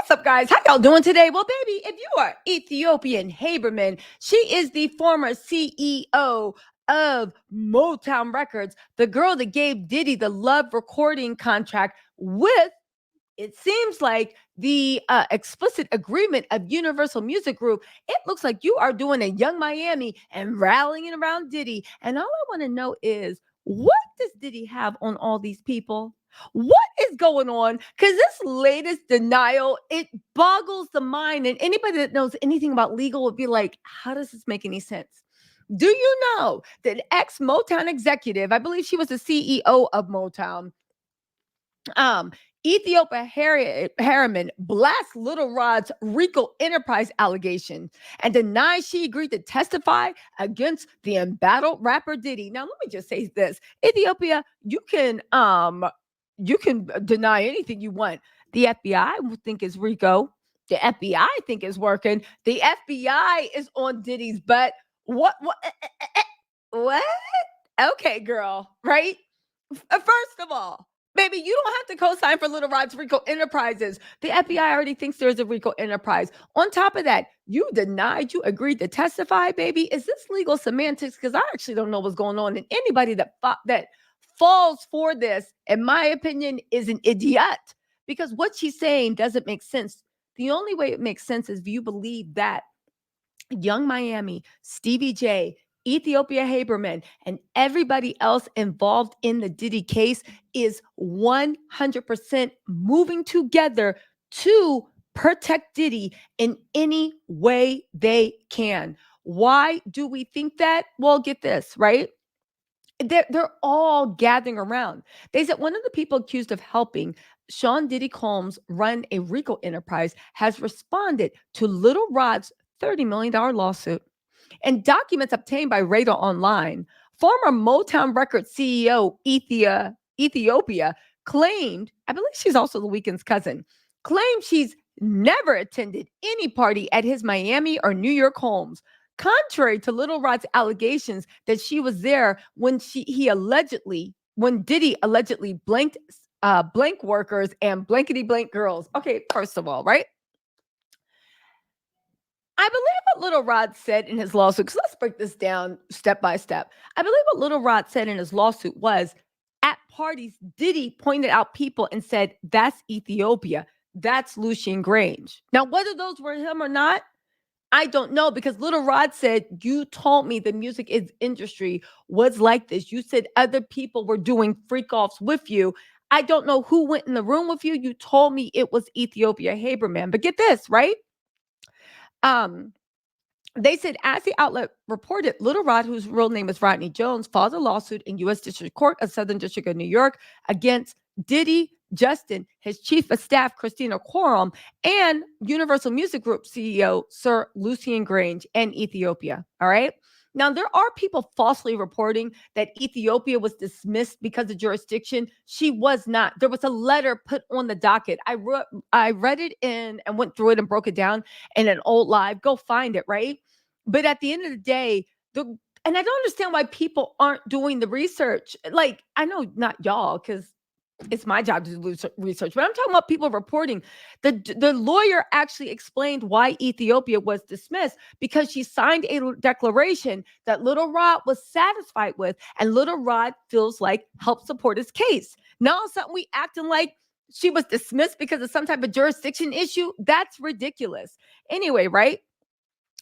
What's up, guys? How y'all doing today? Well, baby, if you are Ethiopian Haberman, she is the former CEO of Motown Records, the girl that gave Diddy the love recording contract with, it seems like, the explicit agreement of Universal Music Group. It looks like you are doing a Young Miami and rallying around Diddy. And all I want to know is, what does Diddy have on all these people? What is going on? Because this latest denial, it boggles the mind. And anybody that knows anything about legal would be like, how does this make any sense? Do you know that ex Motown executive, I believe she was the CEO of Motown, um, Ethiopia Harriman blasts Little Rod's RICO enterprise allegation and denies she agreed to testify against the embattled rapper Diddy. Now, let me just say this: Ethiopia, you can deny anything you want. The FBI would think it's RICO. The FBI think it's working. The FBI is on Diddy's butt. What? What? Okay, girl. Right? First of all, baby, you don't have to co-sign for Little Rod's RICO Enterprises. The FBI already thinks there's a RICO enterprise. On top of that, you denied you agreed to testify, baby. Is this legal semantics? Because I actually don't know what's going on. And anybody that falls for this, in my opinion, is an idiot. Because what she's saying doesn't make sense. The only way it makes sense is if you believe that Young Miami, Stevie J, Ethiopia Haberman, and everybody else involved in the Diddy case is 100% moving together to protect Diddy in any way they can. Why do we think that? Well, get this, right? They're all gathering around. They said one of the people accused of helping Sean Diddy Combs run a RICO enterprise has responded to Little Rod's $30 million lawsuit. And documents obtained by Radar Online, former Motown Records CEO Ethiopia claimed, I believe she's also the Weeknd's cousin, claimed she's never attended any party at his Miami or New York homes, contrary to Little Rod's allegations that she was there when when Diddy allegedly blanked blank workers and blankety blank girls. Okay, first of all, right? I believe what Little Rod said in his lawsuit, because let's break this down step by step. I believe what Little Rod said in his lawsuit was, at parties, Diddy pointed out people and said, that's Ethiopia. That's Lucian Grange. Now, whether those were him or not, I don't know, because Little Rod said, you told me the music industry was like this. You said other people were doing freak offs with you. I don't know who went in the room with you. You told me it was Ethiopia Haberman. But get this, right? They said, as the outlet reported, Little Rod, whose real name is Rodney Jones, filed a lawsuit in U.S. District Court of Southern District of New York against Diddy, Justin, his chief of staff, Christina Quorum, and Universal Music Group CEO, Sir Lucian Grange, and Ethiopia. All right. Now, there are people falsely reporting that Ethiopia was dismissed because of jurisdiction. She was not. There was a letter put on the docket. I read it in and went through it and broke it down in an old live. Go find it, right? But at the end of the day, and I don't understand why people aren't doing the research. Like, I know not y'all, because it's my job to do research, but I'm talking about people reporting. The lawyer actually explained why Ethiopia was dismissed, because she signed a declaration that Little Rod was satisfied with, and Little Rod feels like helped support his case. Now, something we acting like she was dismissed because of some type of jurisdiction issue. That's ridiculous. Anyway, right?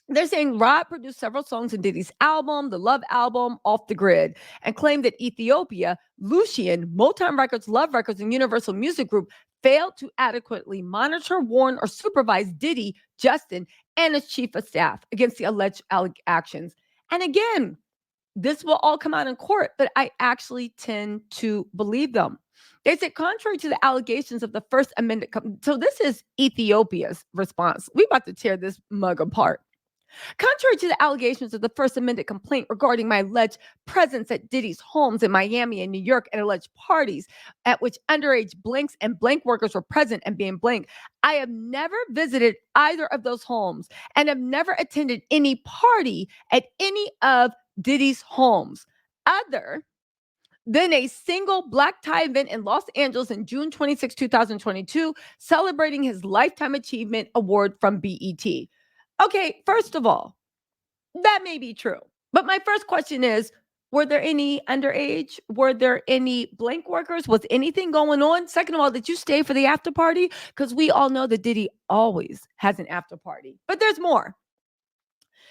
They're saying Rod produced several songs in Diddy's album, the Love album, Off the Grid, and claimed that Ethiopia, Lucian, Motown Records, Love Records, and Universal Music Group failed to adequately monitor, warn, or supervise Diddy, Justin, and his chief of staff against the alleged actions. And again, this will all come out in court, but I actually tend to believe them. They said, contrary to the allegations of the First Amendment, so this is Ethiopia's response. We about to tear this mug apart. Contrary to the allegations of the First Amendment complaint regarding my alleged presence at Diddy's homes in Miami and New York and alleged parties at which underage blanks and blank workers were present and being blank, I have never visited either of those homes and have never attended any party at any of Diddy's homes other Then a single black tie event in Los Angeles in June 26, 2022, celebrating his Lifetime Achievement Award from BET. Okay, first of all, that may be true. But my first question is, were there any underage? Were there any blank workers? Was anything going on? Second of all, did you stay for the after party? Because we all know that Diddy always has an after party. But there's more.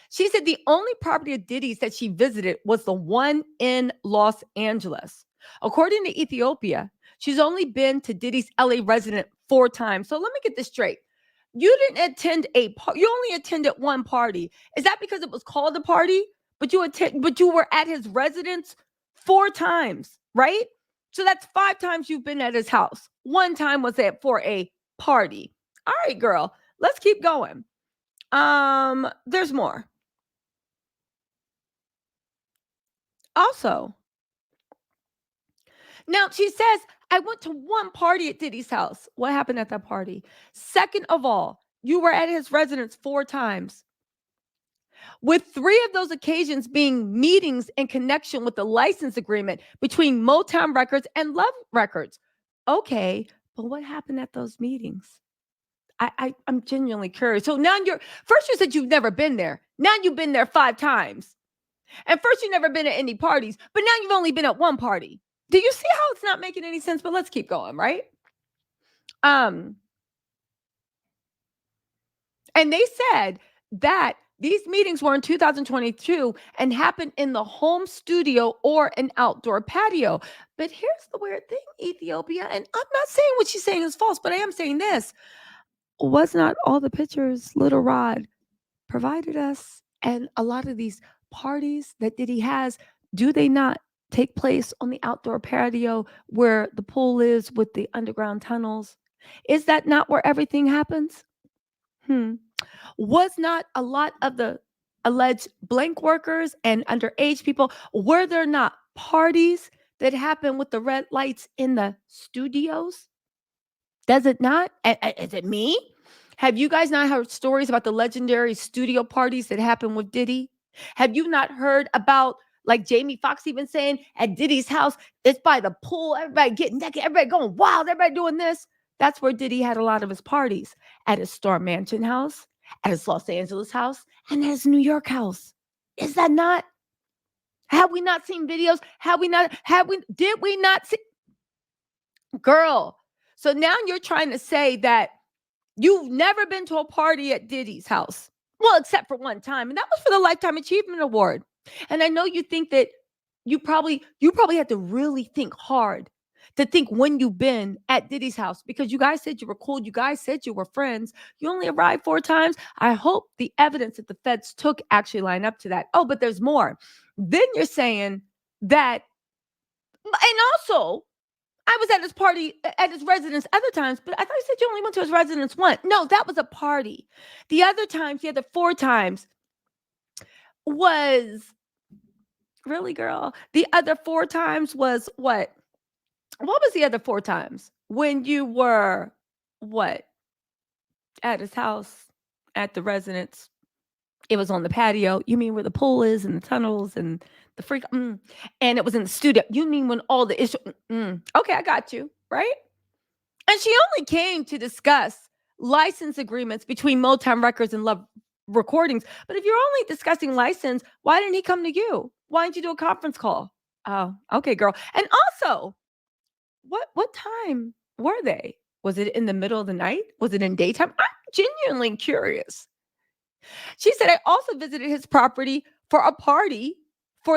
She said the only property of Diddy's that she visited was the one in Los Angeles. According to Ethiopia, she's only been to Diddy's LA resident 4 times. So let me get this straight. You didn't attend you only attended one party. Is that because it was called a party? But you were at his residence 4 times, right? So that's 5 times you've been at his house. 1 time was for a party. All right, girl. Let's keep going. There's more. Also, now she says, I went to one party at Diddy's house. What happened at that party? Second of all, you were at his residence 4 times, with 3 of those occasions being meetings in connection with the license agreement between Motown Records and Love Records. Okay, but what happened at those meetings? I'm genuinely curious. So now first you said you've never been there. Now you've been there 5 times. And first, you've never been at any parties, but now you've only been at one party. Do you see how it's not making any sense? But let's keep going, right? And they said that these meetings were in 2022 and happened in the home studio or an outdoor patio. But here's the weird thing, Ethiopia, and I'm not saying what she's saying is false, but I am saying this. Was not all the pictures Little Rod provided us, and a lot of these parties that Diddy has, do they not take place on the outdoor patio where the pool is with the underground tunnels? Is that not where everything happens? Was not a lot of the alleged blank workers and underage people, were there not parties that happen with the red lights in the studios? Does it not? Is it me? Have you guys not heard stories about the legendary studio parties that happen with Diddy? Have you not heard about, like Jamie Foxx even saying, at Diddy's house, it's by the pool, everybody getting naked, everybody going wild, everybody doing this? That's where Diddy had a lot of his parties, at his Star Mansion house, at his Los Angeles house, and at his New York house. Is that not? Have we not seen videos? Did we not see? Girl, so now you're trying to say that you've never been to a party at Diddy's house. Well, except for one time. And that was for the Lifetime Achievement Award. And I know you think that you probably had to really think hard to think when you've been at Diddy's house, because you guys said you were cool. You guys said you were friends. You only arrived 4 times. I hope the evidence that the feds took actually line up to that. Oh, but there's more. Then you're saying that, and also, I was at his party, at his residence other times, but I thought you said you only went to his residence once. No, that was a party. The other times, the other 4 times was, really, girl? The other 4 times was what? What was the other 4 times? When you were, what? At his house, at the residence. It was on the patio. You mean where the pool is and the tunnels and the freak? And it was in the studio. You mean when all the issue? Okay, I got you, right? And she only came to discuss license agreements between Motown Records and Love Recordings. But if you're only discussing license, why didn't he come to you? Why didn't you do a conference call? Oh, okay, girl. And also, what time were they? Was it in the middle of the night? Was it in daytime? I'm genuinely curious. She said, I also visited his property for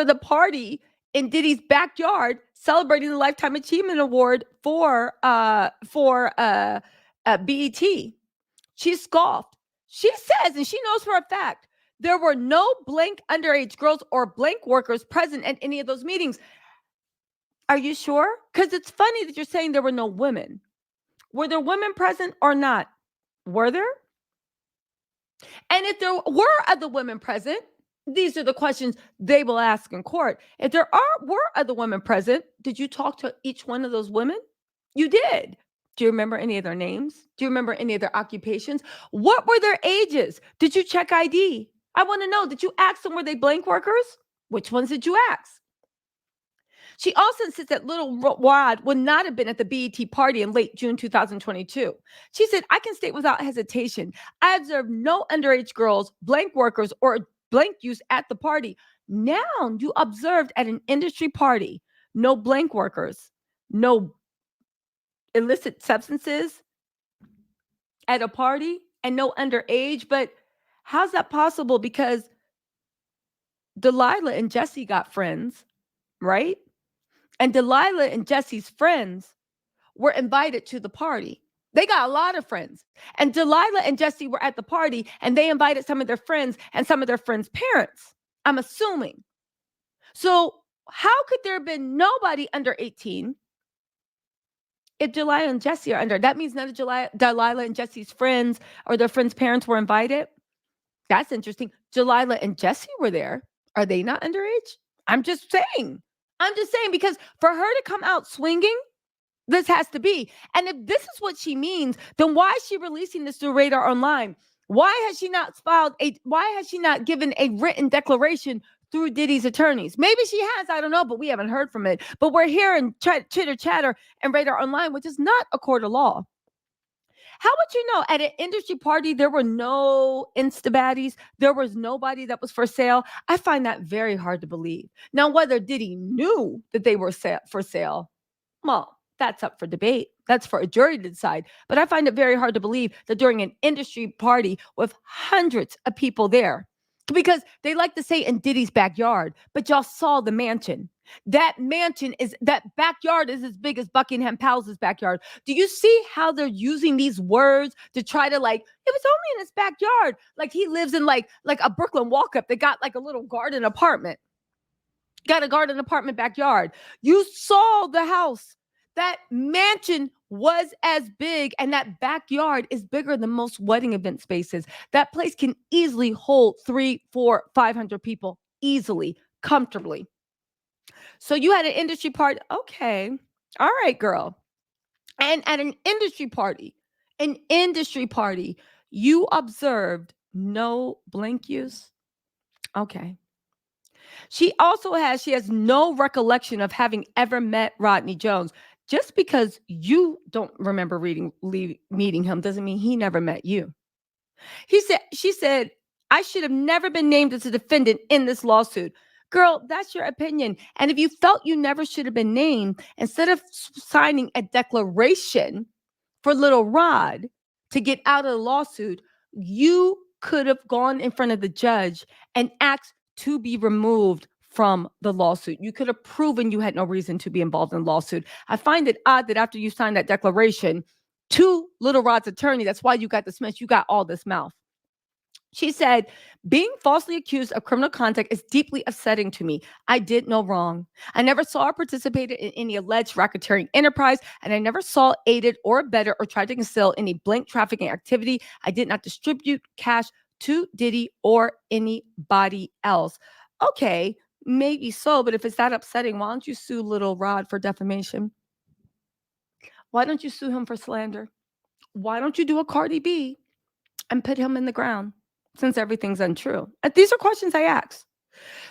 the party in Diddy's backyard, celebrating the Lifetime Achievement Award for BET. She scoffed. She says, and she knows for a fact, there were no blank underage girls or blank workers present at any of those meetings. Are you sure? Because it's funny that you're saying there were no women. Were there women present or not? Were there? And if there were other women present, these are the questions they will ask in court. If were other women present, did you talk to each one of those women? You did. Do you remember any of their names? Do you remember any of their occupations? What were their ages? Did you check ID? I want to know, did you ask them, were they blank workers? Which ones did you ask? She also insists that Little Rod would not have been at the BET party in late June 2022. She said, I can state without hesitation, I observed no underage girls, blank workers, or blank use at the party. Now you observed at an industry party, no blank workers, no illicit substances at a party, and no underage. But how's that possible? Because Delilah and Jesse got friends, right? And Delilah and Jesse's friends were invited to the party. They got a lot of friends. And Delilah and Jesse were at the party and they invited some of their friends and some of their friends' parents, I'm assuming. So, how could there have been nobody under 18 if Delilah and Jesse are under? That means none of Delilah and Jesse's friends or their friends' parents were invited. That's interesting. Delilah and Jesse were there. Are they not underage? I'm just saying. Because for her to come out swinging, this has to be. And if this is what she means, then why is she releasing this through Radar Online? Why has she not given a written declaration through Diddy's attorneys? Maybe she has, I don't know, but we haven't heard from it. But we're hearing chitter chatter and Radar Online, which is not a court of law. How would you know at an industry party there were no Instabaddies? There was nobody that was for sale? I find that very hard to believe. Now, whether Diddy knew that they were for sale, well, that's up for debate. That's for a jury to decide. But I find it very hard to believe that during an industry party with hundreds of people there, because they like to say in Diddy's backyard, but y'all saw the mansion. That backyard is as big as Buckingham Palace's backyard. Do you see how they're using these words to try to it was only in his backyard. Like he lives in like a Brooklyn walk-up. They got like a little garden apartment. Got a garden apartment backyard. You saw the house. That mansion was as big, and that backyard is bigger than most wedding event spaces. That place can easily hold 300, 400, 500 people, easily, comfortably. So you had an industry party. Okay. All right, girl. And at an industry party, you observed no blank use. Okay. She has no recollection of having ever met Rodney Jones. Just because you don't remember meeting him doesn't mean he never met you. She said, I should have never been named as a defendant in this lawsuit. Girl, that's your opinion. And if you felt you never should have been named, instead of signing a declaration for Little Rod to get out of the lawsuit, you could have gone in front of the judge and asked to be removed from the lawsuit. You could have proven you had no reason to be involved in the lawsuit. I find it odd that after you signed that declaration to Little Rod's attorney, that's why you got dismissed. You got all this mouth. She said, being falsely accused of criminal conduct is deeply upsetting to me. I did no wrong. I never saw or participated in any alleged racketeering enterprise, and I never saw, aided, or abetted or tried to conceal any blank trafficking activity. I did not distribute cash to Diddy or anybody else. Okay, maybe so, but if it's that upsetting, why don't you sue Little Rod for defamation? Why don't you sue him for slander? Why don't you do a Cardi B and put him in the ground? Since everything's untrue. And these are questions I asked.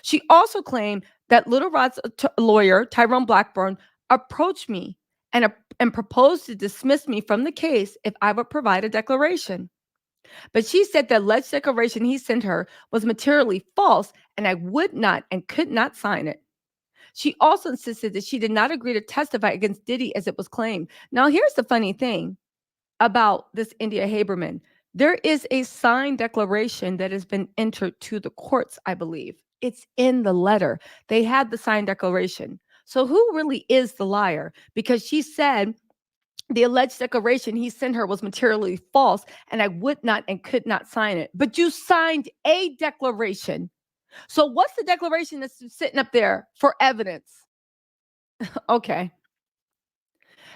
She also claimed that Little Rod's lawyer, Tyrone Blackburn, approached me and proposed to dismiss me from the case if I would provide a declaration. But she said the alleged declaration he sent her was materially false and I would not and could not sign it. She also insisted that she did not agree to testify against Diddy as it was claimed. Now, here's the funny thing about this India Haberman. There is a signed declaration that has been entered to the courts, I believe. It's in the letter. They had the signed declaration. So who really is the liar? Because she said the alleged declaration he sent her was materially false and I would not and could not sign it. But you signed a declaration. So what's the declaration that's sitting up there for evidence? Okay.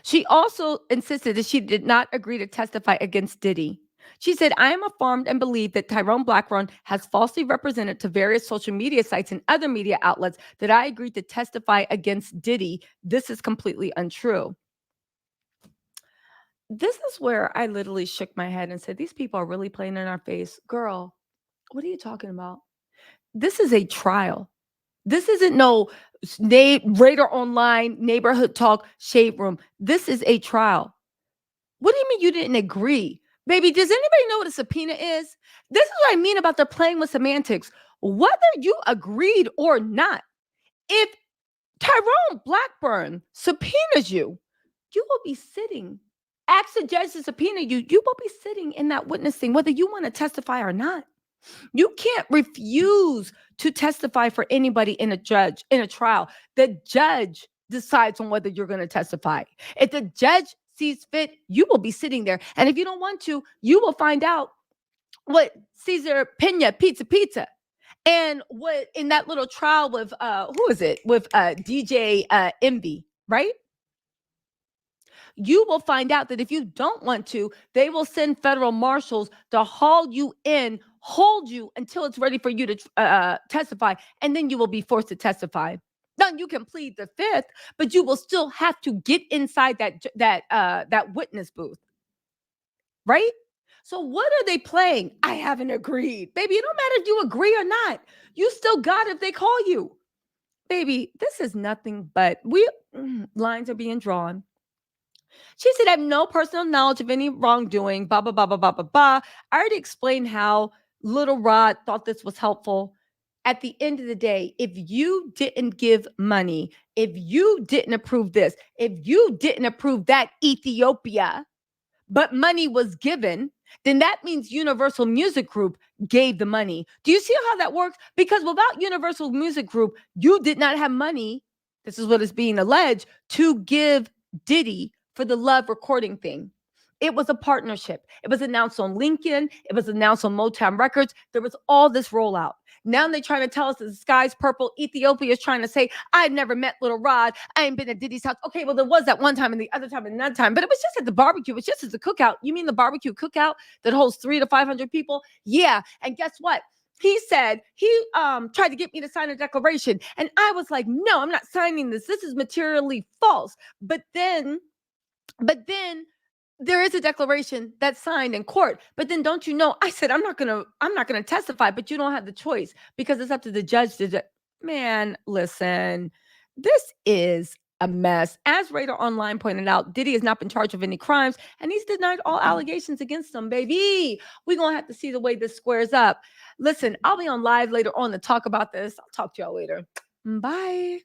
She also insisted that she did not agree to testify against Diddy. She said, I am informed and believe that Tyrone Blackburn has falsely represented to various social media sites and other media outlets that I agreed to testify against Diddy. This is completely untrue. This is where I literally shook my head and said, these people are really playing in our face. Girl, what are you talking about? This is a trial. This isn't no Radar Online, Neighborhood Talk, Shade Room. This is a trial. What do you mean you didn't agree? Baby, does anybody know what a subpoena is? This is what I mean about they're playing with semantics. Whether you agreed or not, if Tyrone Blackburn subpoenas you, you will be sitting. Ask the judge to subpoena you. You will be sitting in that witnessing, whether you want to testify or not. You can't refuse to testify for anybody in a trial. The judge decides on whether you're going to testify. If the judge sees fit, you will be sitting there. And if you don't want to, you will find out what Caesar Pena Pizza and what in that little trial with who is it? With DJ Envy, right? You will find out that if you don't want to, they will send federal marshals to haul you in, hold you until it's ready for you to testify, and then you will be forced to testify. Now you can plead the fifth, but you will still have to get inside that witness booth, right? So what are they playing? I haven't agreed, baby. It don't matter if you agree or not. You still got it if they call you, baby. This is nothing but lines are being drawn. She said, I have no personal knowledge of any wrongdoing, blah, blah, blah, blah, blah, blah, blah. I already explained how Little Rod thought this was helpful. At the end of the day, if you didn't give money, if you didn't approve this, if you didn't approve that Ethiopia, but money was given, then that means Universal Music Group gave the money. Do you see how that works? Because without Universal Music Group, you did not have money. This is what is being alleged to give Diddy for the Love recording thing. It was a partnership. It was announced on LinkedIn. It was announced on Motown Records. There was all this rollout. Now they're trying to tell us that the sky's purple. Ethiopia is trying to say, I've never met Little Rod. I ain't been at Diddy's house. Okay, well, there was that one time and the other time and that time, but it was just at the barbecue. It was just as a cookout. You mean the barbecue cookout that holds 300 to 500 people? Yeah. And guess what? He said he tried to get me to sign a declaration. And I was like, no, I'm not signing this. This is materially false. But then there is a declaration that's signed in court. But then don't you know, I said, I'm not gonna testify, but you don't have the choice because it's up to the judge to man, listen, this is a mess. As Radar Online pointed out, Diddy has not been charged with any crimes and he's denied all allegations against him, baby. We're gonna have to see the way this squares up. Listen, I'll be on live later on to talk about this. I'll talk to y'all later. Bye.